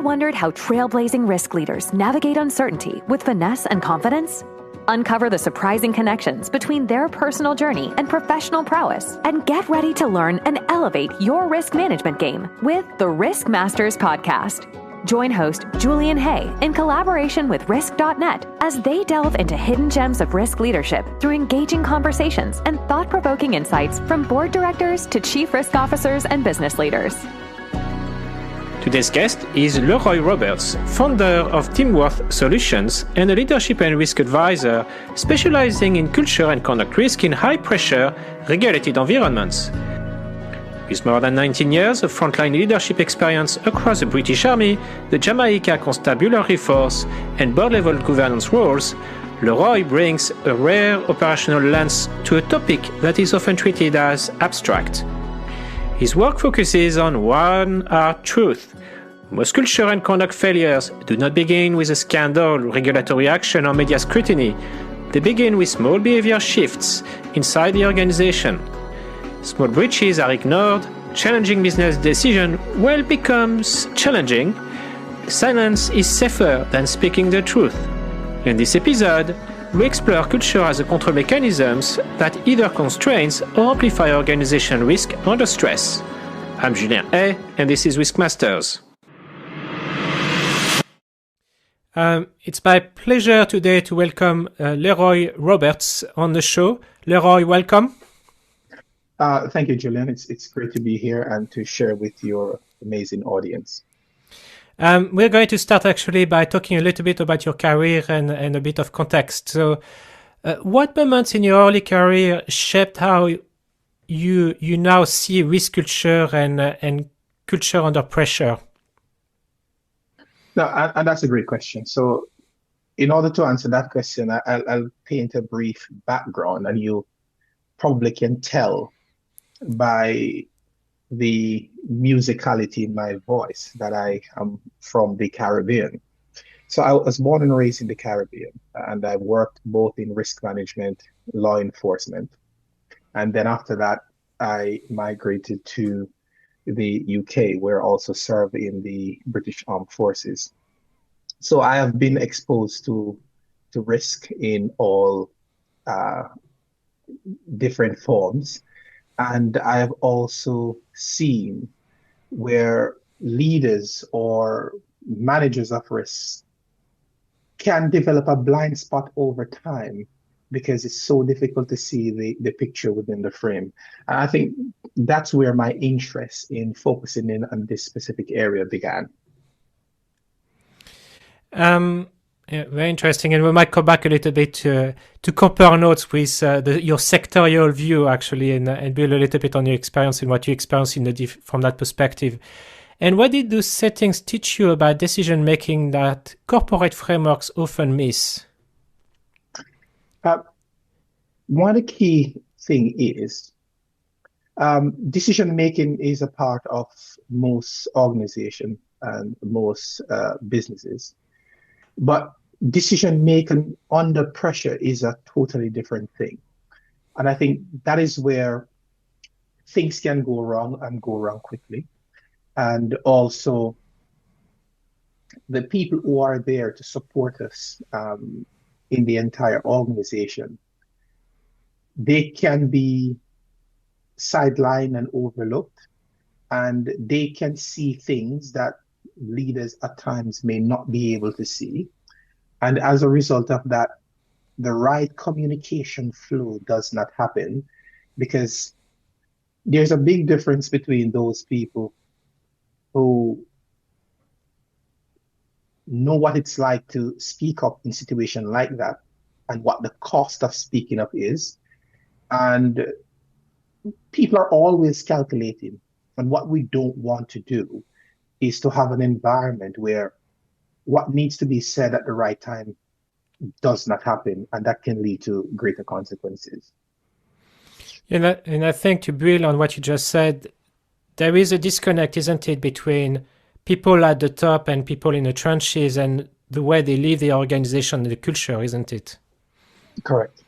wondered how trailblazing risk leaders navigate uncertainty with finesse and confidence? Uncover the surprising connections between their personal journey and professional prowess, and get ready to learn and elevate your risk management game with the RiskMasters podcast. Join host Julian Hay in collaboration with Risk.net as they delve into hidden gems of risk leadership through engaging conversations and thought-provoking insights from board directors to chief risk officers and business leaders. Today's guest is Leroy Roberts, founder of Teamworth Solutions and a leadership and risk advisor specializing in culture and conduct risk in high-pressure, regulated environments. With more than 19 years of frontline leadership experience across the British Army, the Jamaica Constabulary Force, and board-level governance roles, Leroy brings a rare operational lens to a topic that is often treated as abstract. His work focuses on one hard truth. Most culture and conduct failures do not begin with a scandal, regulatory action, or media scrutiny. They begin with small behavior shifts inside the organization. Small breaches are ignored, challenging business decision becomes challenging. Silence is safer than speaking the truth. In this episode, we explore culture as a control mechanisms that either constrains or amplify organization risk under stress. I'm Julien A, and this is RiskMasters. It's my pleasure today to welcome Leroy Roberts on the show. Leroy, welcome. Thank you, Julian. It's great to be here and to share with your amazing audience. We're going to start actually by talking a little bit about your career and a bit of context. So, what moments in your early career shaped how you now see risk culture and culture under pressure? No, and that's a great question. So, in order to answer that question, I'll paint a brief background, and you probably can tell by the musicality in my voice that I am from the Caribbean. So I was born and raised in the Caribbean, and I worked both in risk management, law enforcement. And then after that, I migrated to the UK, where I also served in the British Armed Forces. So I have been exposed to risk in all different forms. And I have also seen where leaders or managers of risk can develop a blind spot over time because it's so difficult to see the picture within the frame. And I think that's where my interest in focusing in on this specific area began. Yeah, very interesting, and we might come back a little bit to compare notes with your sectorial view, actually, and build a little bit on your experience and what you experienced from that perspective. And what did those settings teach you about decision making that corporate frameworks often miss? One of the key thing is decision making is a part of most organizations and most businesses. But decision making under pressure is a totally different thing. And I think that is where things can go wrong and go wrong quickly. And also the people who are there to support us in the entire organization, they can be sidelined and overlooked, and they can see things that leaders at times may not be able to see. And as a result of that, the right communication flow does not happen, because there's a big difference between those people who know what it's like to speak up in a situation like that and what the cost of speaking up is. And people are always calculating. And what we don't want to do is to have an environment where what needs to be said at the right time does not happen, and that can lead to greater consequences. And I think to build on what you just said, there is a disconnect, isn't it, between people at the top and people in the trenches and the way they live the organization and the culture, isn't it? Correct.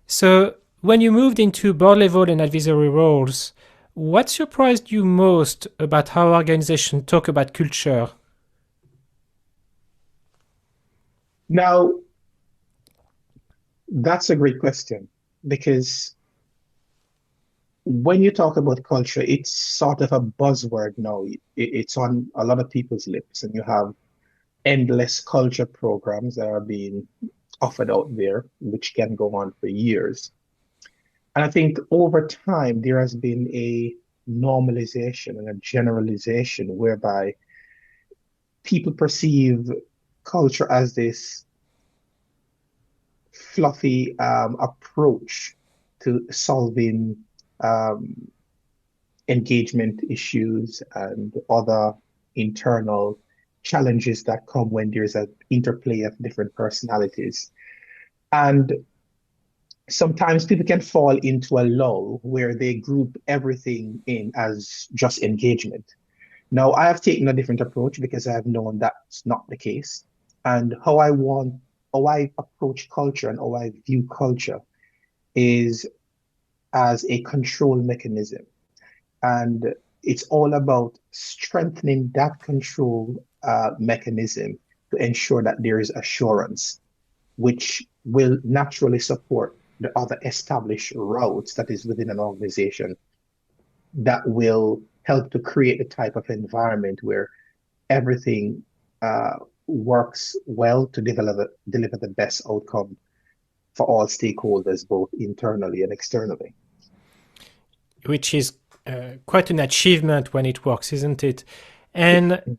So when you moved into board level and advisory roles, What surprised you most about how organizations talk about culture? Now, that's a great question because when you talk about culture, it's sort of a buzzword now. It's on a lot of people's lips, and you have endless culture programs that are being offered out there, which can go on for years. And I think over time, there has been a normalization and a generalization whereby people perceive culture as this fluffy approach to solving um, engagement issues and other internal challenges that come when there's an interplay of different personalities. And sometimes people can fall into a lull where they group everything in as just engagement. Now, I have taken a different approach because I have known that's not the case. And how I approach culture and how I view culture is as a control mechanism. And it's all about strengthening that control mechanism to ensure that there is assurance, which will naturally support the other established routes that is within an organization that will help to create a type of environment where everything works well to deliver the best outcome for all stakeholders, both internally and externally. Which is quite an achievement when it works, isn't it? And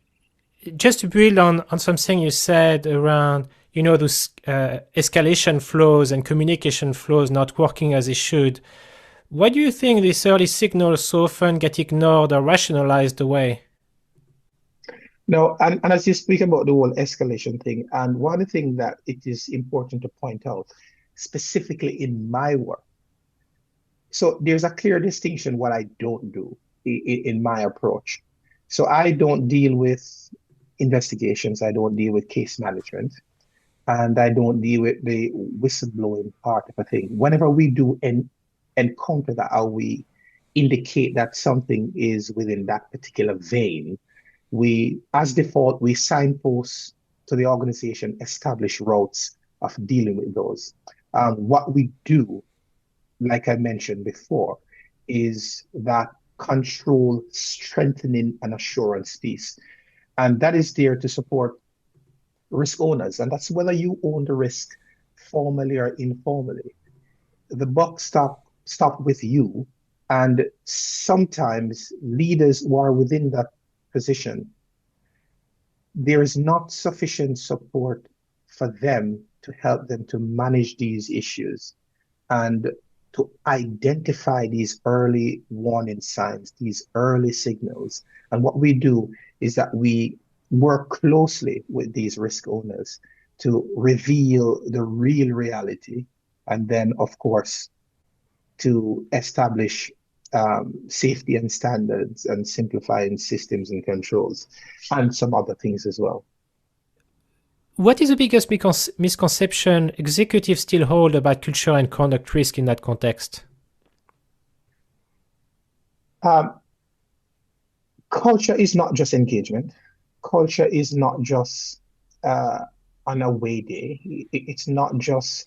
just to build on something you said around, those escalation flows and communication flows not working as they should, why do you think these early signals so often get ignored or rationalized away? No, and as you speak about the whole escalation thing, and one thing that it is important to point out, specifically in my work, so there's a clear distinction what I don't do in my approach. So I don't deal with investigations, I don't deal with case management, and I don't deal with the whistleblowing part of a thing. Whenever we do encounter that, or we indicate that something is within that particular vein, we, as default, we signpost to the organization established routes of dealing with those. What we do, like I mentioned before, is that control, strengthening, and assurance piece. And that is there to support risk owners. And that's whether you own the risk formally or informally. The buck stop with you. And sometimes leaders who are within that position, there is not sufficient support for them to help them to manage these issues and to identify these early warning signs, these early signals. And what we do is that we work closely with these risk owners to reveal the real reality, and then, of course, to establish safety and standards and simplifying systems and controls, and some other things as well. What is the biggest misconception executives still hold about culture and conduct risk in that context? Culture is not just engagement. Culture is not just an away day. It's not just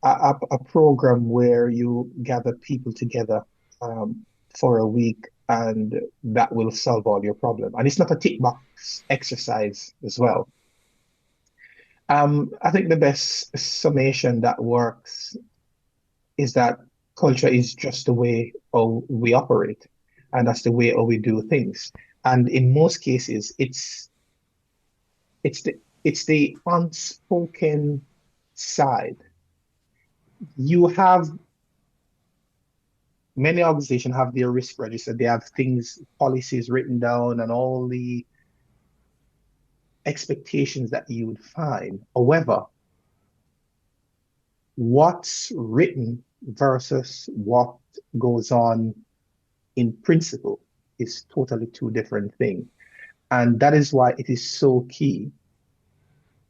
a program where you gather people together for a week and that will solve all your problem. And it's not a tick box exercise as well. I think the best summation that works is that culture is just the way how we operate, and that's the way how we do things. And in most cases, it's the unspoken side. You have many organizations have their risk register. They have things, policies written down, and all the expectations that you would find. However, what's written versus what goes on in principle is totally two different things. And that is why it is so key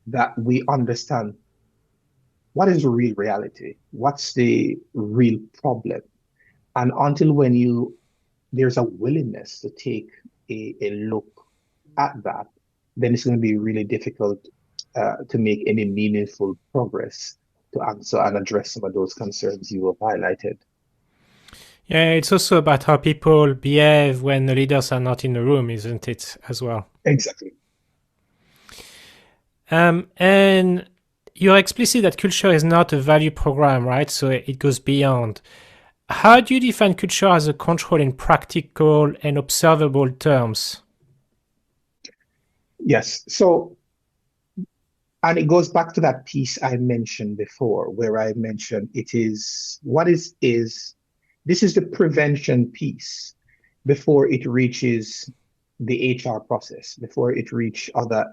that we understand what is the real reality, what's the real problem. And until when you there's a willingness to take a look at that, then it's going to be really difficult to make any meaningful progress to answer and address some of those concerns you have highlighted. Yeah, it's also about how people behave when the leaders are not in the room, isn't it, as well? Exactly. And you're explicit that culture is not a value program, right? So it goes beyond. How do you define culture as a control in practical and observable terms? Yes. So, and it goes back to that piece I mentioned before, where I mentioned this is the prevention piece before it reaches the HR process, before it reaches other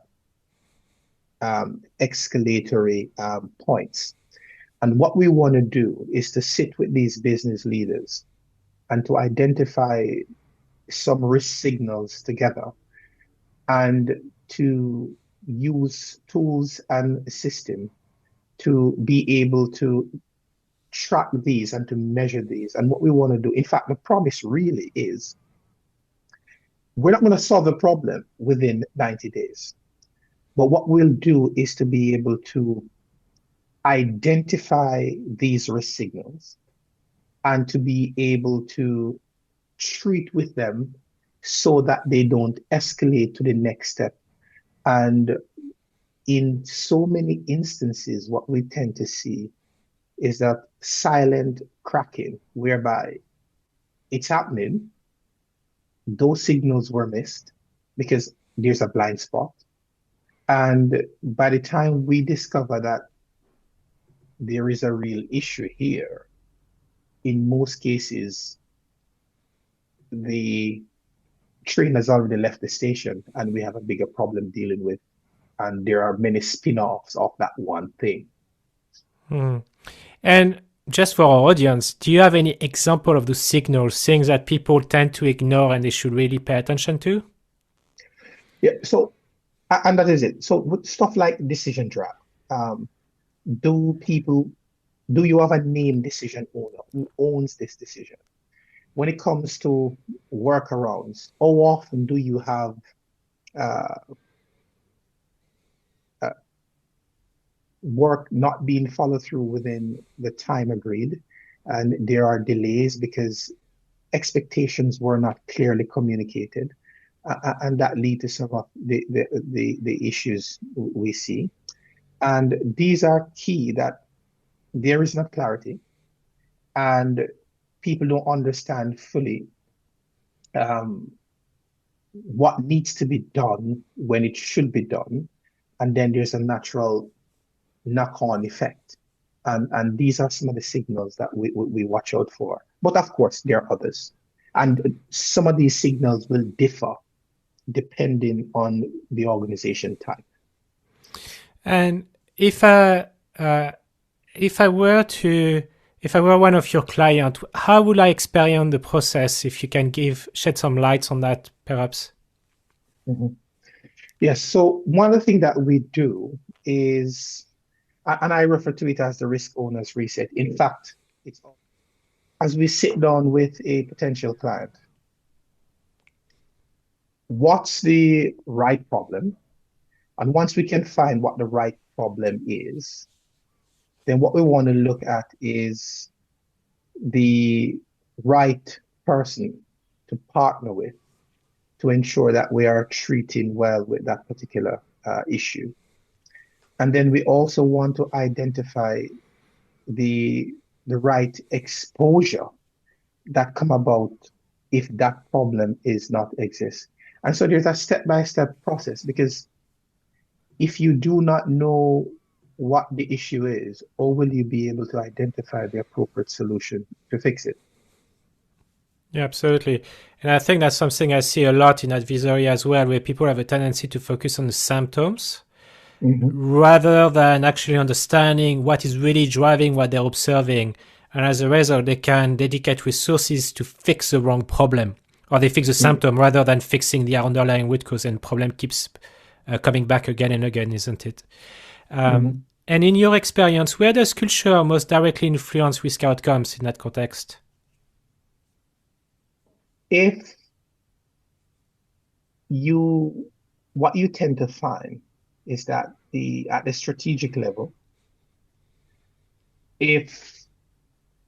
escalatory points. And what we want to do is to sit with these business leaders and to identify some risk signals together and to use tools and a system to be able to track these and to measure these. And what we want to do, in fact, the promise really is we're not going to solve the problem within 90 days. But what we'll do is to be able to identify these risk signals and to be able to treat with them so that they don't escalate to the next step. And in so many instances, what we tend to see is that silent cracking, whereby it's happening, those signals were missed because there's a blind spot. And by the time we discover that there is a real issue here, in most cases, the train has already left the station and we have a bigger problem dealing with. And there are many spin-offs of that one thing. And just for our audience, do you have any example of those signals, things that people tend to ignore and they should really pay attention to? Yeah, so, and that is it. So with stuff like decision trap, do you have a named decision owner who owns this decision? When it comes to workarounds, how often do you have work not being followed through within the time agreed, and there are delays because expectations were not clearly communicated, and that lead to some of the issues we see. And these are key, that there is not clarity and people don't understand fully what needs to be done when it should be done. And then there's a natural knock-on effect. And these are some of the signals that we watch out for. But of course, there are others. And some of these signals will differ depending on the organization type. And if I were one of your clients, how would I experience the process? If you can shed some lights on that, perhaps. Mm-hmm. Yes. So one of the things that we do is, and I refer to it as the risk owner's reset. In fact, it's as we sit down with a potential client, what's the right problem? And once we can find what the right problem is, then what we want to look at is the right person to partner with to ensure that we are treating well with that particular issue. And then we also want to identify the right exposure that come about if that problem is not exist. And so there's a step-by-step process, because if you do not know what the issue is, or will you be able to identify the appropriate solution to fix it? Yeah, absolutely. And I think that's something I see a lot in advisory as well, where people have a tendency to focus on the symptoms rather than actually understanding what is really driving what they're observing. And as a result, they can dedicate resources to fix the wrong problem, or they fix the symptom rather than fixing the underlying root cause, and problem keeps coming back again and again, isn't it? And in your experience, where does culture most directly influence risk outcomes in that context? if what you tend to find is that at the strategic level, if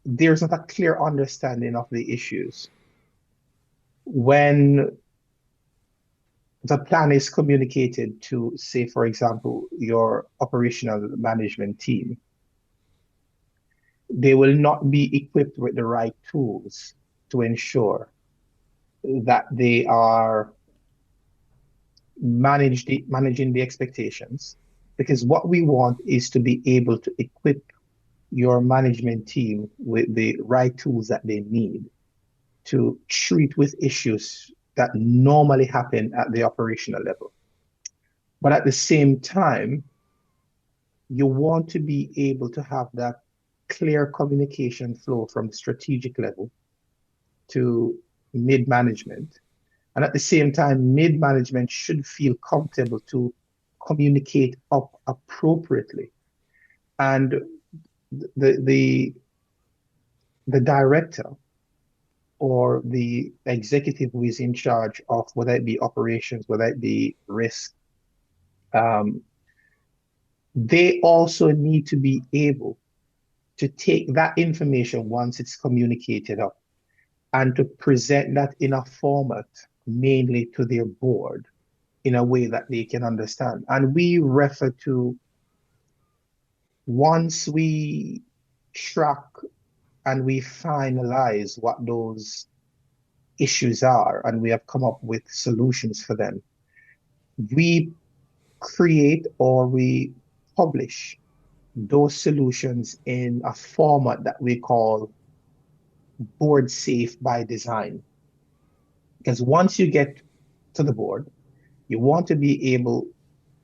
there's not a clear understanding of the issues, when the plan is communicated to, say, for example, your operational management team, they will not be equipped with the right tools to ensure that they are managing the expectations. Because what we want is to be able to equip your management team with the right tools that they need to treat with issues that normally happen at the operational level. But at the same time, you want to be able to have that clear communication flow from strategic level to mid-management. And at the same time, mid-management should feel comfortable to communicate up appropriately. And the director or the executive who is in charge of whether it be operations, whether it be risk, they also need to be able to take that information once it's communicated up and to present that in a format mainly to their board in a way that they can understand. And we refer to, once we track and we finalize what those issues are and we have come up with solutions for them, we create or we publish those solutions in a format that we call board safe by design. Because once you get to the board, you want to be able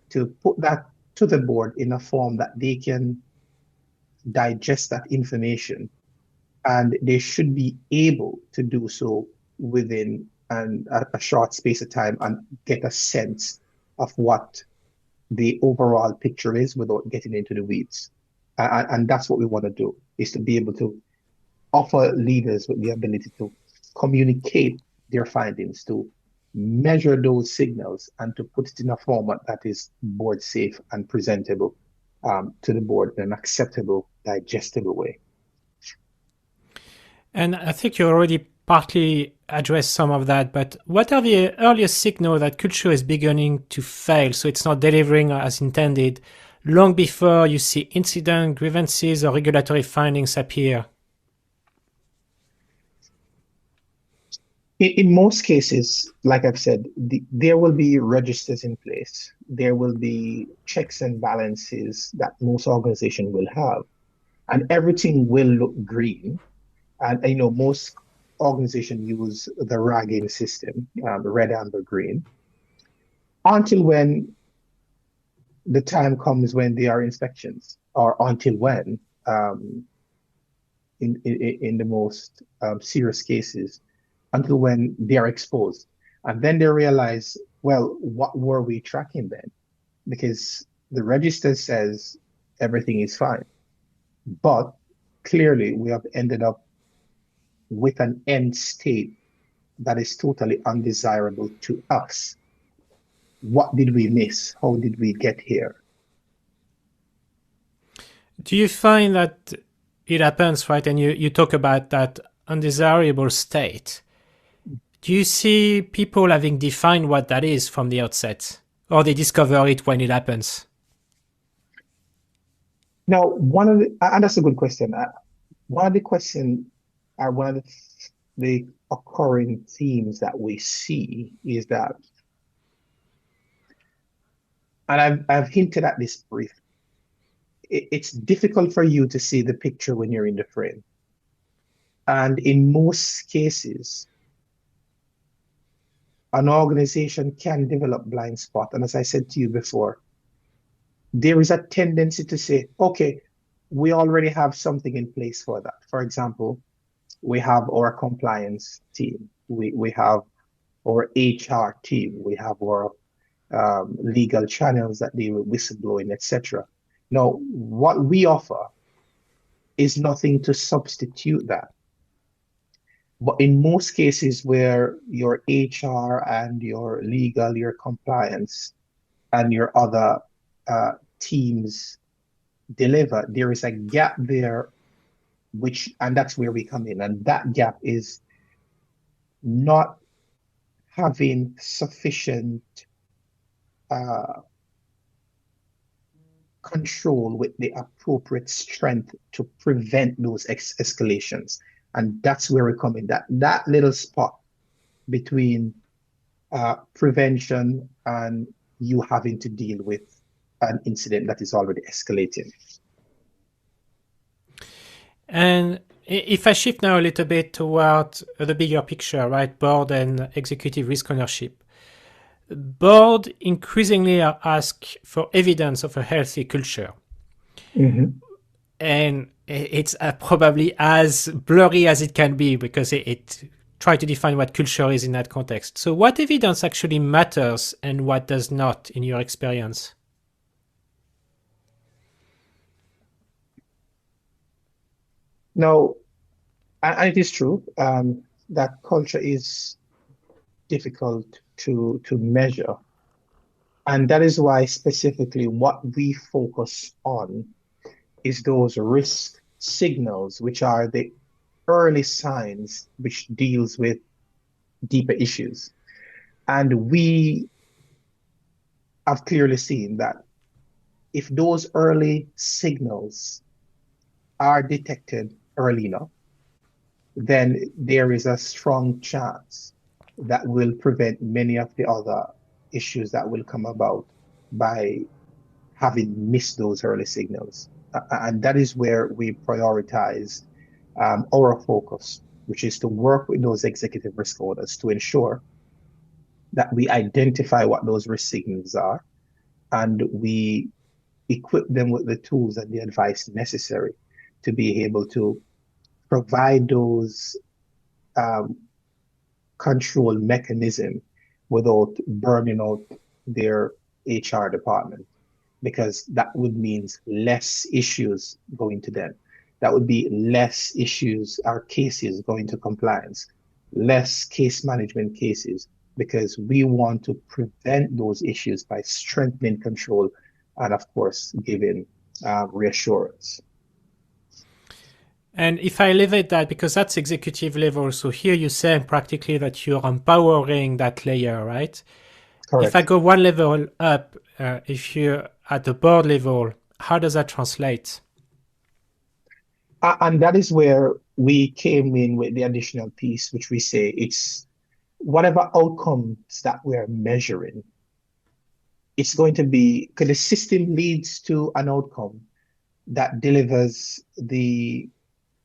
to put that to the board in a form that they can digest that information, and they should be able to do so within a short space of time and get a sense of what the overall picture is without getting into the weeds. And that's what we want to do, is to be able to offer leaders with the ability to communicate their findings, to measure those signals, and to put it in a format that is board safe and presentable to the board in an acceptable, digestible way. And I think you already partly addressed some of that, but what are the earliest signals that culture is beginning to fail, so it's not delivering as intended, long before you see incident, grievances, or regulatory findings appear? In most cases, like I've said, there will be registers in place. There will be checks and balances that most organizations will have, and everything will look green. And most organizations use the ragging system, red, amber, green, until when the time comes when there are inspections, or until when, in the most serious cases, until when they are exposed. And then they realize, well, what were we tracking then? Because the register says everything is fine. But clearly we have ended up with an end state that is totally undesirable to us. What did we miss? How did we get here? Do you find that it happens, right? And you talk about that undesirable state. Do you see people having defined what that is from the outset, or they discover it when it happens? Now, and that's a good question. One of the questions, or one of the occurring themes that we see is that, and I've hinted at this briefly, it's difficult for you to see the picture when you're in the frame. And in most cases, an organization can develop blind spot. And as I said to you before, there is a tendency to say, okay, we already have something in place for that. For example, we have our compliance team, we have our HR team, we have our legal channels that deal with whistleblowing, etc. Now, what we offer is nothing to substitute that. But in most cases where your HR and your legal, your compliance, and your other teams deliver, there is a gap there, and that's where we come in. And that gap is not having sufficient control with the appropriate strength to prevent those escalations. And that's where we come in. That little spot between prevention and you having to deal with an incident that is already escalating. And if I shift now a little bit toward the bigger picture, right, board and executive risk ownership, board increasingly are asked for evidence of a healthy culture. Mm-hmm. And it's probably as blurry as it can be because it tries to define what culture is in that context. So what evidence actually matters and what does not in your experience? No, and it is true that culture is difficult to measure. And that is why specifically what we focus on is those risk signals, which are the early signs which deals with deeper issues. And we have clearly seen that if those early signals are detected early enough, then there is a strong chance that will prevent many of the other issues that will come about by having missed those early signals. And that is where we prioritize our focus, which is to work with those executive risk owners to ensure that we identify what those risk signals are and we equip them with the tools and the advice necessary to be able to provide those control mechanism without burning out their HR department, because that would mean less issues going to them. That would be less issues or cases going to compliance, less case management cases, because we want to prevent those issues by strengthening control and, of course, giving reassurance. And if I elevate that, because that's executive level, so here you say practically that you're empowering that layer, right? Correct. If I go one level up, if you're at the board level, how does that translate? And that is where we came in with the additional piece, which we say it's whatever outcomes that we're measuring, it's going to be, because the system leads to an outcome that delivers the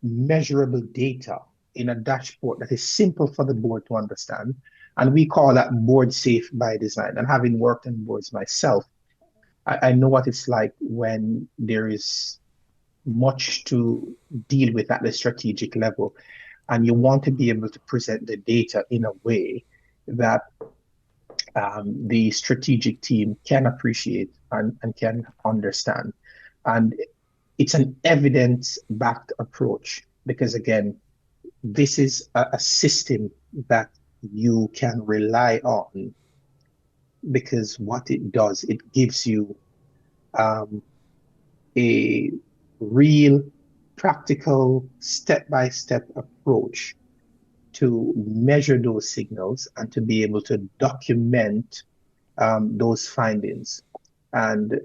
measurable data in a dashboard that is simple for the board to understand. And we call that board safe by design. And having worked on boards myself, I know what it's like when there is much to deal with at the strategic level. And you want to be able to present the data in a way that the strategic team can appreciate and can understand. And it's an evidence-backed approach because, again, this is a system that you can rely on, because what it does, it gives you a real practical step-by-step approach to measure those signals and to be able to document those findings. And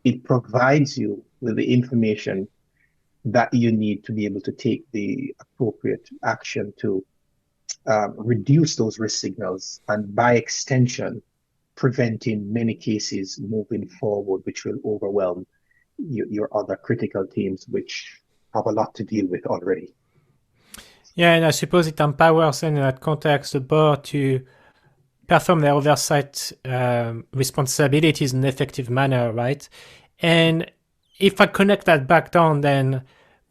it provides you with the information that you need to be able to take the appropriate action to reduce those risk signals, and by extension, preventing many cases moving forward, which will overwhelm your other critical teams, which have a lot to deal with already. Yeah, and I suppose it empowers in that context the board to perform their oversight responsibilities in an effective manner, right? And if I connect that back down, then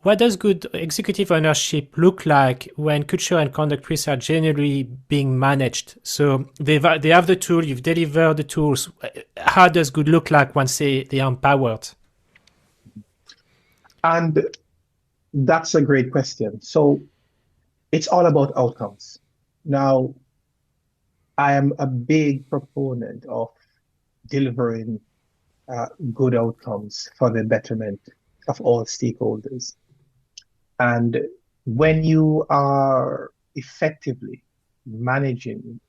what does good executive ownership look like when culture and conduct risks are generally being managed? So they have the tool, you've delivered the tools. How does good look like once they are empowered? And that's a great question. So it's all about outcomes. Now, I am a big proponent of delivering good outcomes for the betterment of all stakeholders. And when you are effectively managing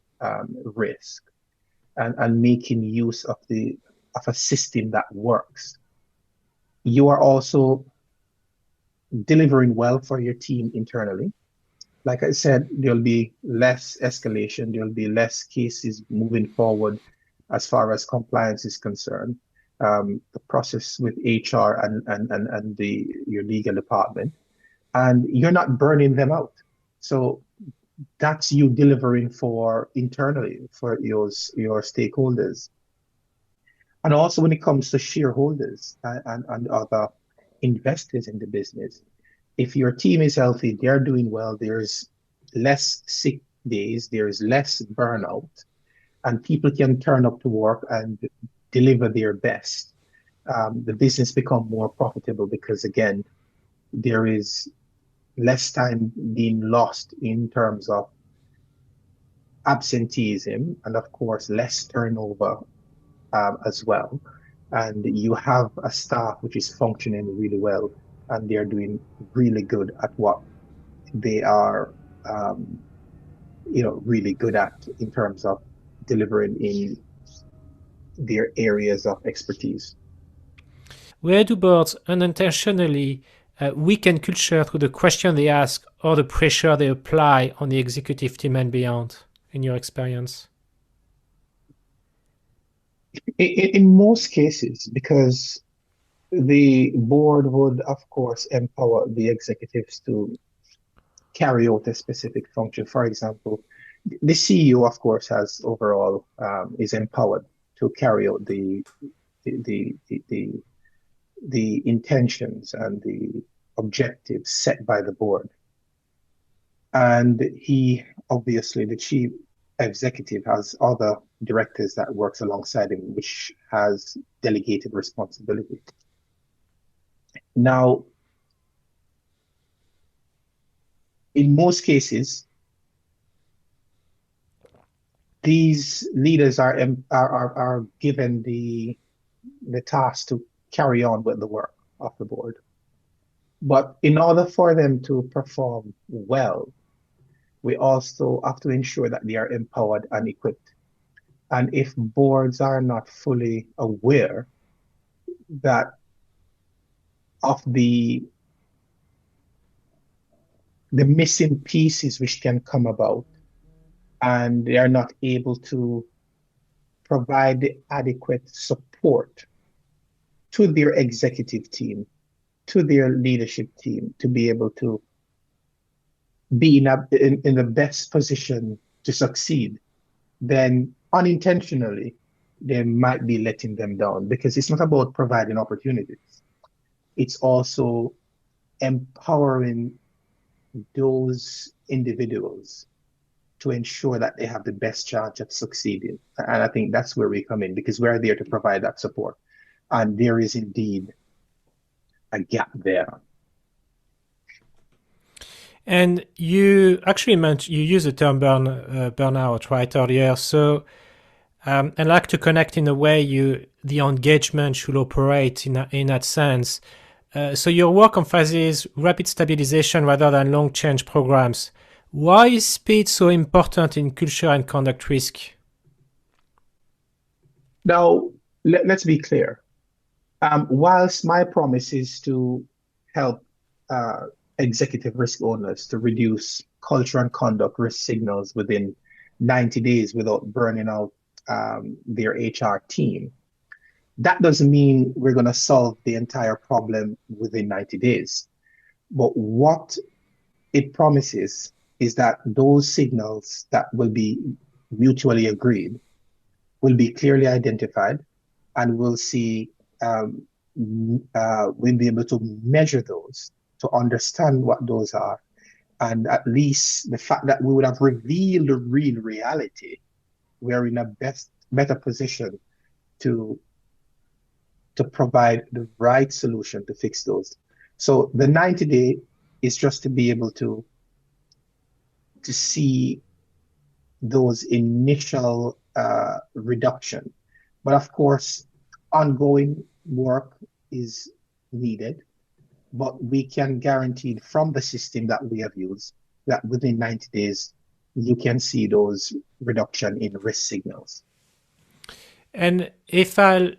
risk and making use of a system that works, you are also delivering well for your team internally. Like I said, there'll be less escalation, there'll be less cases moving forward as far as compliance is concerned. The process with HR and your legal department, and you're not burning them out. So that's you delivering for internally for your stakeholders. And also when it comes to shareholders and other investors in the business, if your team is healthy, they're doing well, there's less sick days, there's less burnout, and people can turn up to work and deliver their best. The business become more profitable because again, there is less time being lost in terms of absenteeism and of course less turnover as well. And you have a staff which is functioning really well and they're doing really good at what they are really good at in terms of delivering in their areas of expertise. Where do boards unintentionally weaken culture through the question they ask or the pressure they apply on the executive team and beyond, in your experience? In most cases, because the board would, of course, empower the executives to carry out a specific function. For example, the CEO, of course, has overall is empowered to carry out the intentions and the objectives set by the board. And he, obviously, the chief executive has other directors that works alongside him, which has delegated responsibility. Now, in most cases, these leaders are given the task to carry on with the work of the board. But in order for them to perform well, we also have to ensure that they are empowered and equipped. And if boards are not fully aware that of the missing pieces which can come about, and they are not able to provide the adequate support to their executive team, to their leadership team, to be able to be in the best position to succeed, then unintentionally, they might be letting them down, because it's not about providing opportunities. It's also empowering those individuals to ensure that they have the best chance of succeeding. And I think that's where we come in, because we're there to provide that support. And there is indeed a gap there. And you actually you used the term burnout right earlier. So I'd like to connect in a way the engagement should operate in that sense. So your work emphasizes rapid stabilization rather than long change programs. Why is speed so important in culture and conduct risk? Now, let's be clear. Whilst my promise is to help executive risk owners to reduce culture and conduct risk signals within 90 days without burning out their HR team, that doesn't mean we're going to solve the entire problem within 90 days. But what it promises is that those signals that will be mutually agreed will be clearly identified, and we'll see we'll be able to measure those to understand what those are. And at least the fact that we would have revealed the real reality, we're in a better position to provide the right solution to fix those. So the 90-day is just to be able to to see those initial reduction. But of course, ongoing work is needed. But we can guarantee from the system that we have used that within 90 days, you can see those reduction in risk signals. And if I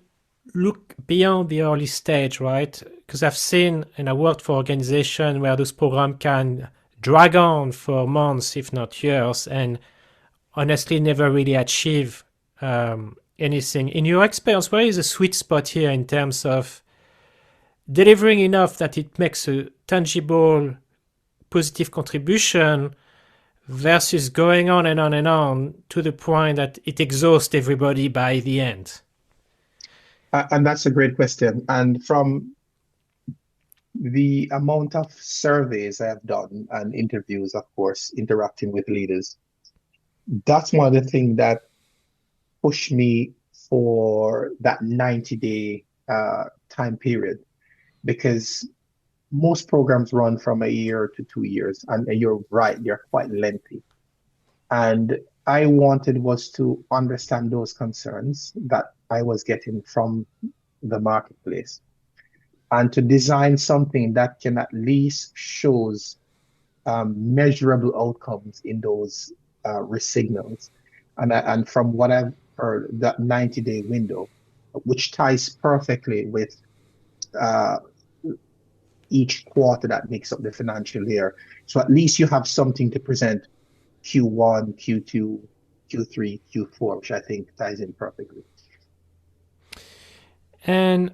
look beyond the early stage, right? Because I've seen and I worked for organizations where those programs can drag on for months, if not years, and honestly never really achieve anything. In your experience, where is the sweet spot here in terms of delivering enough that it makes a tangible, positive contribution versus going on and on and on to the point that it exhausts everybody by the end? And that's a great question. And from the amount of surveys I have done and interviews, of course, interacting with leaders, that's one of the things that pushed me for that 90-day time period, because most programs run from a year to 2 years, and you're right, they're quite lengthy. And I wanted was to understand those concerns that I was getting from the marketplace and to design something that can at least shows measurable outcomes in those risk signals. And from what I've heard, that 90-day window, which ties perfectly with each quarter that makes up the financial year. So at least you have something to present Q1, Q2, Q3, Q4, which I think ties in perfectly. And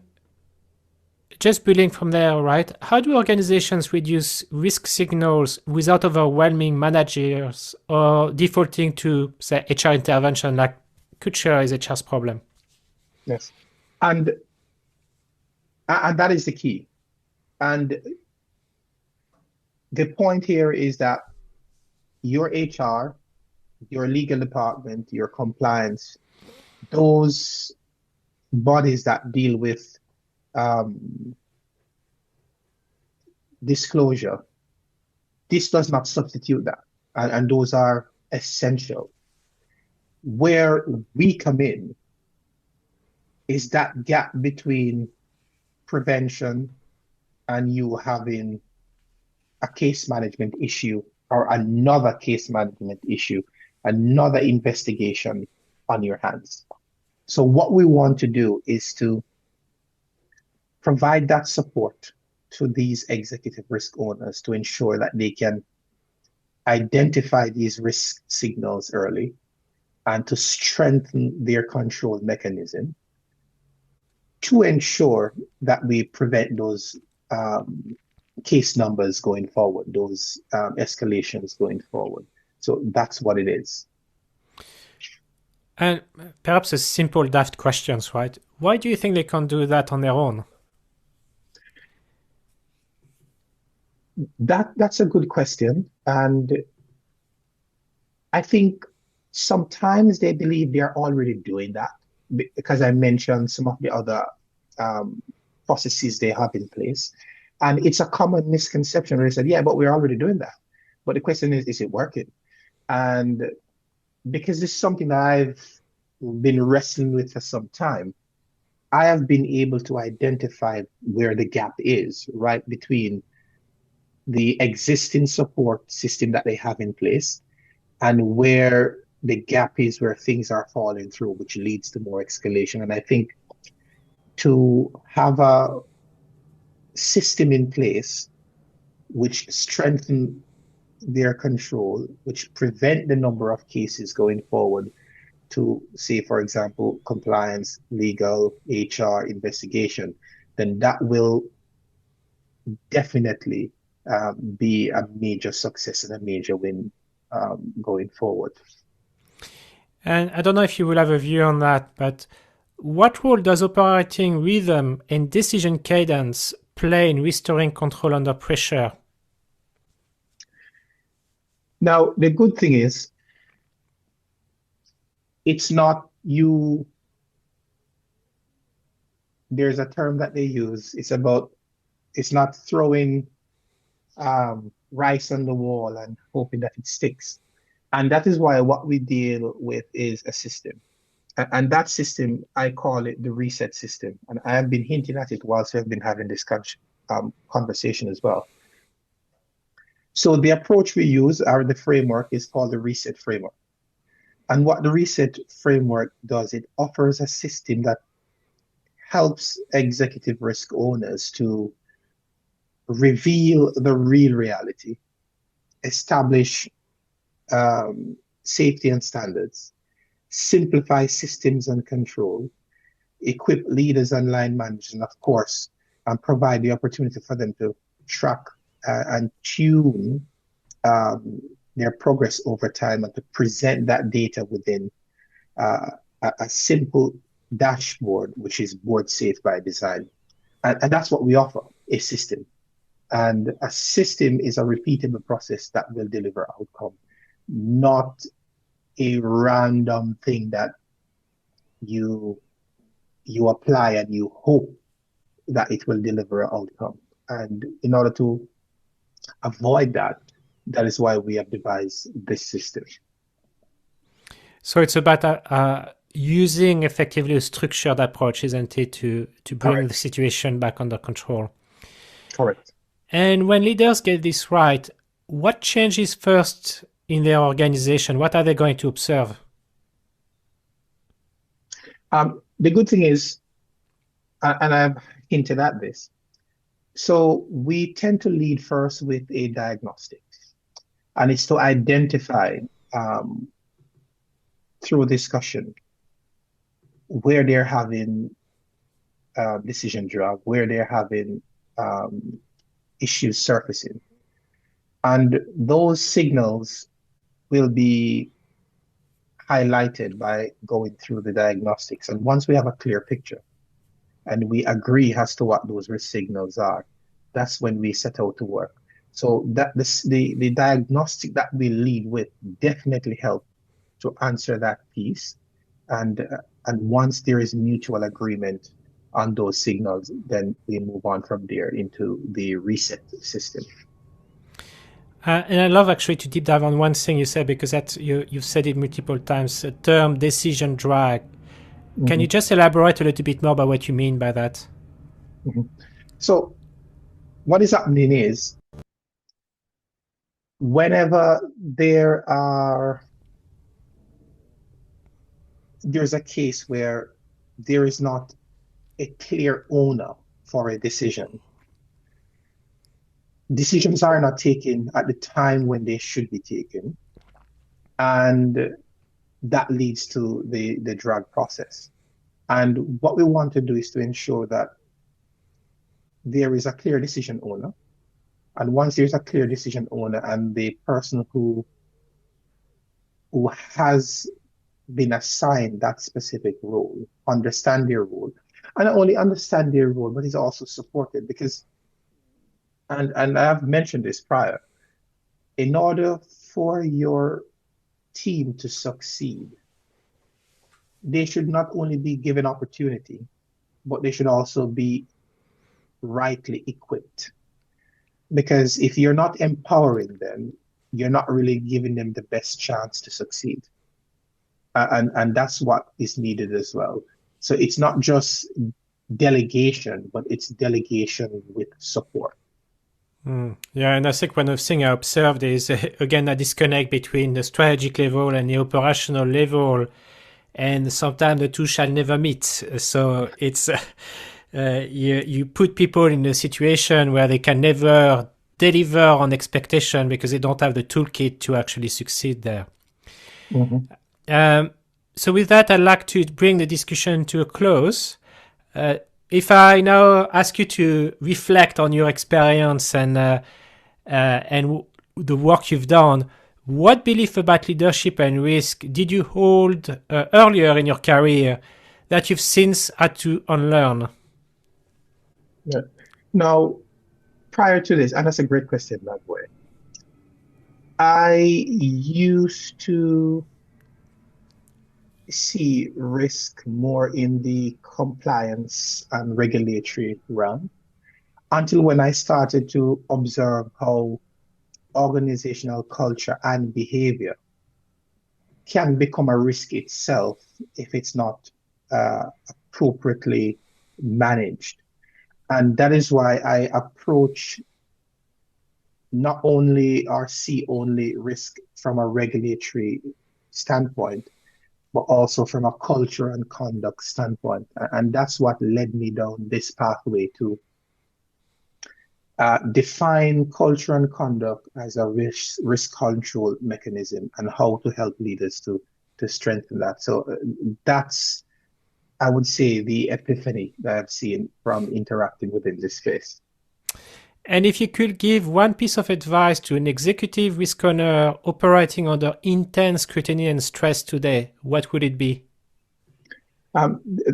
just building from there, right? How do organizations reduce risk signals without overwhelming managers or defaulting to, say, HR intervention, like culture is HR's problem? Yes. And that is the key. And the point here is that your HR, your legal department, your compliance, those bodies that deal with disclosure, this does not substitute that. And those are essential. Where we come in is that gap between prevention and you having a case management issue or another case management issue, another investigation on your hands. So what we want to do is to provide that support to these executive risk owners to ensure that they can identify these risk signals early and to strengthen their control mechanism to ensure that we prevent those case numbers going forward, those escalations going forward. So that's what it is. And perhaps a simple daft questions, right? Why do you think they can't do that on their own? That's a good question. And I think sometimes they believe they're already doing that, because I mentioned some of the other processes they have in place. And it's a common misconception where they said, yeah, but we're already doing that. But the question is it working? And because this is something that I've been wrestling with for some time, I have been able to identify where the gap is, right, between the existing support system that they have in place and where the gap is, where things are falling through, which leads to more escalation. And I think to have a system in place which strengthen their control, which prevent the number of cases going forward to, say, for example, compliance, legal, HR, investigation, then that will definitely be a major success and a major win going forward. And I don't know if you will have a view on that, but what role does operating rhythm and decision cadence play in restoring control under pressure? Now, the good thing is, it's not you. There's a term that they use. It's not throwing rice on the wall and hoping that it sticks. And that is why what we deal with is a system. And that system, I call it the reset system. And I have been hinting at it whilst we've been having this conversation as well. So the approach we use, or the framework, is called the reset framework. And what the reset framework does, it offers a system that helps executive risk owners to reveal the real reality, establish safety and standards, simplify systems and control, equip leaders and line managers, and of course, provide the opportunity for them to track and tune their progress over time, and to present that data within a simple dashboard, which is board safe by design. And that's what we offer, a system. And a system is a repeatable process that will deliver outcome, not a random thing that you apply and you hope that it will deliver an outcome. And in order to avoid that, that is why we have devised this system. So it's about using effectively a structured approach, isn't it, to bring Correct. the situation back under control? Correct. And when leaders get this right, what changes first in their organization? What are they going to observe? The good thing is, and I've hinted at this, so we tend to lead first with a diagnostic, and it's to identify through discussion where they're having decision drug, where they're having issues surfacing. And those signals will be highlighted by going through the diagnostics. And once we have a clear picture and we agree as to what those risk signals are, that's when we set out to work. So that the diagnostic that we lead with definitely help to answer that piece. And once there is mutual agreement on those signals, then we move on from there into the reset system. And I love actually to deep dive on one thing you said, because you've said it multiple times, the term decision drag. Mm-hmm. Can you just elaborate a little bit more about what you mean by that? Mm-hmm. So what is happening is, whenever there's a case where there is not a clear owner for a decision, decisions are not taken at the time when they should be taken, and that leads to the drag process. And what we want to do is to ensure that there is a clear decision owner, and once there's a clear decision owner and the person who has been assigned that specific role understand their role, and not only understand their role, but is also supported, because and I've mentioned this prior, in order for your team to succeed, they should not only be given opportunity, but they should also be rightly equipped. Because if you're not empowering them, you're not really giving them the best chance to succeed. And that's what is needed as well. So it's not just delegation, but it's delegation with support. Yeah, and I think one of the things I observed is, again, a disconnect between the strategic level and the operational level, and sometimes the two shall never meet. So it's you put people in a situation where they can never deliver on expectation because they don't have the toolkit to actually succeed there. Mm-hmm. So with that, I'd like to bring the discussion to a close. If I now ask you to reflect on your experience and the work you've done, what belief about leadership and risk did you hold earlier in your career that you've since had to unlearn? Yeah. Now, prior to this, and that's a great question, by the way, I used to see risk more in the compliance and regulatory realm, until when I started to observe how organizational culture and behavior can become a risk itself if it's not appropriately managed. And that is why I approach not only or see only risk from a regulatory standpoint, but also from a culture and conduct standpoint. And that's what led me down this pathway to define culture and conduct as a risk control mechanism and how to help leaders to strengthen that. So that's, I would say, the epiphany that I've seen from interacting within this space. And if you could give one piece of advice to an executive risk owner operating under intense scrutiny and stress today, what would it be?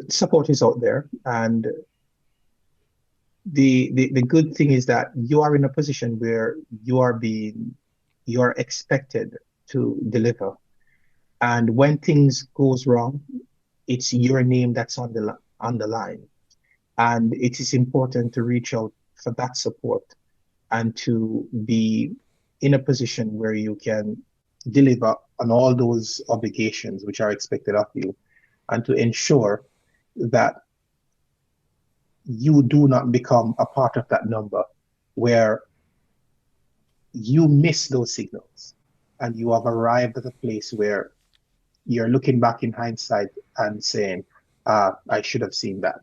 Support is out there, and the good thing is that you are in a position where you are expected to deliver, and when things goes wrong, it's your name that's on the line, and it is important to reach out for that support and to be in a position where you can deliver on all those obligations which are expected of you, and to ensure that you do not become a part of that number where you miss those signals and you have arrived at a place where you're looking back in hindsight and saying, I should have seen that.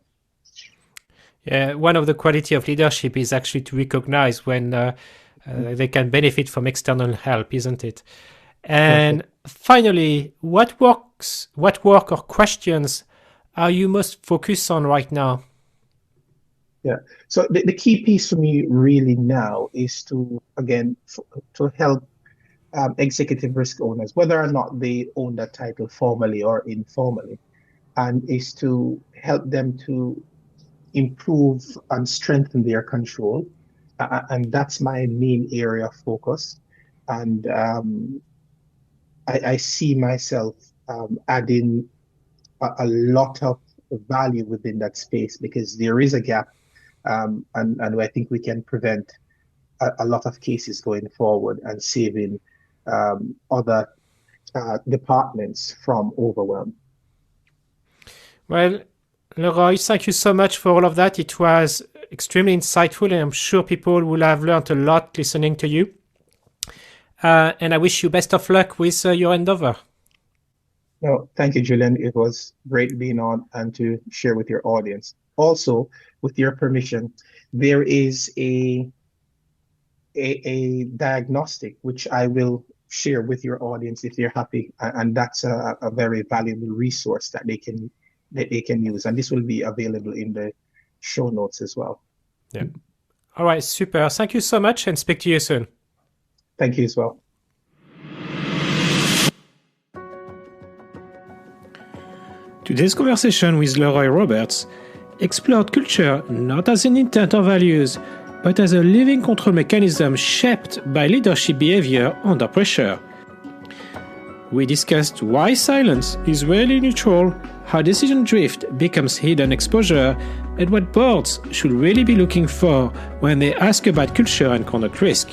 Yeah, one of the quality of leadership is actually to recognize when they can benefit from external help, isn't it? And finally, what work or questions are you most focused on right now? Yeah. So the key piece for me really now is to, again, to help executive risk owners, whether or not they own that title formally or informally, and is to help them to improve and strengthen their control. And that's my main area of focus. And I see myself adding a lot of value within that space, because there is a gap. And I think we can prevent a lot of cases going forward and saving other departments from overwhelm. Well, Leroy, thank you so much for all of that. It was extremely insightful, and I'm sure people will have learned a lot listening to you. And I wish you best of luck with your endeavor. No, thank you, Julian. It was great being on and to share with your audience. Also, with your permission, there is a diagnostic which I will share with your audience if you're happy, and that's a very valuable resource that they can use, and this will be available in the show notes as well. Yeah. All right, super. Thank you so much, and speak to you soon. Thank you as well. Today's conversation with Leroy Roberts explored culture not as an intent or values, but as a living control mechanism shaped by leadership behavior under pressure. We discussed why silence is rarely neutral, how decision drift becomes hidden exposure, and what boards should really be looking for when they ask about culture and conduct risk.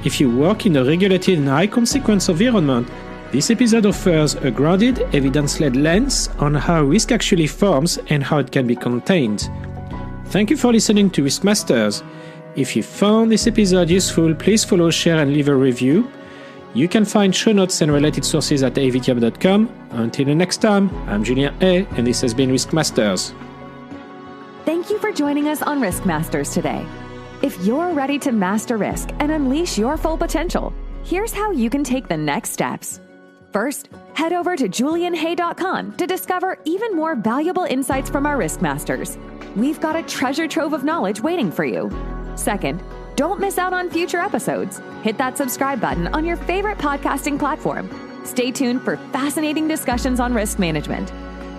If you work in a regulated and high-consequence environment, this episode offers a grounded, evidence-led lens on how risk actually forms and how it can be contained. Thank you for listening to RiskMasters. If you found this episode useful, please follow, share, and leave a review. You can find show notes and related sources at avtm.com. Until the next time, I'm Julien A., and this has been RiskMasters. Thank you for joining us on RiskMasters today. If you're ready to master risk and unleash your full potential, here's how you can take the next steps. First, head over to julianhay.com to discover even more valuable insights from our RiskMasters. We've got a treasure trove of knowledge waiting for you. Second, don't miss out on future episodes. Hit that subscribe button on your favorite podcasting platform. Stay tuned for fascinating discussions on risk management.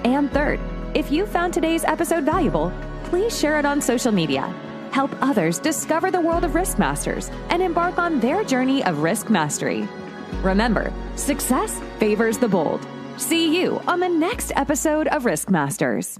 And third, if you found today's episode valuable, please share it on social media. Help others discover the world of RiskMasters and embark on their journey of risk mastery. Remember, success favors the bold. See you on the next episode of RiskMasters.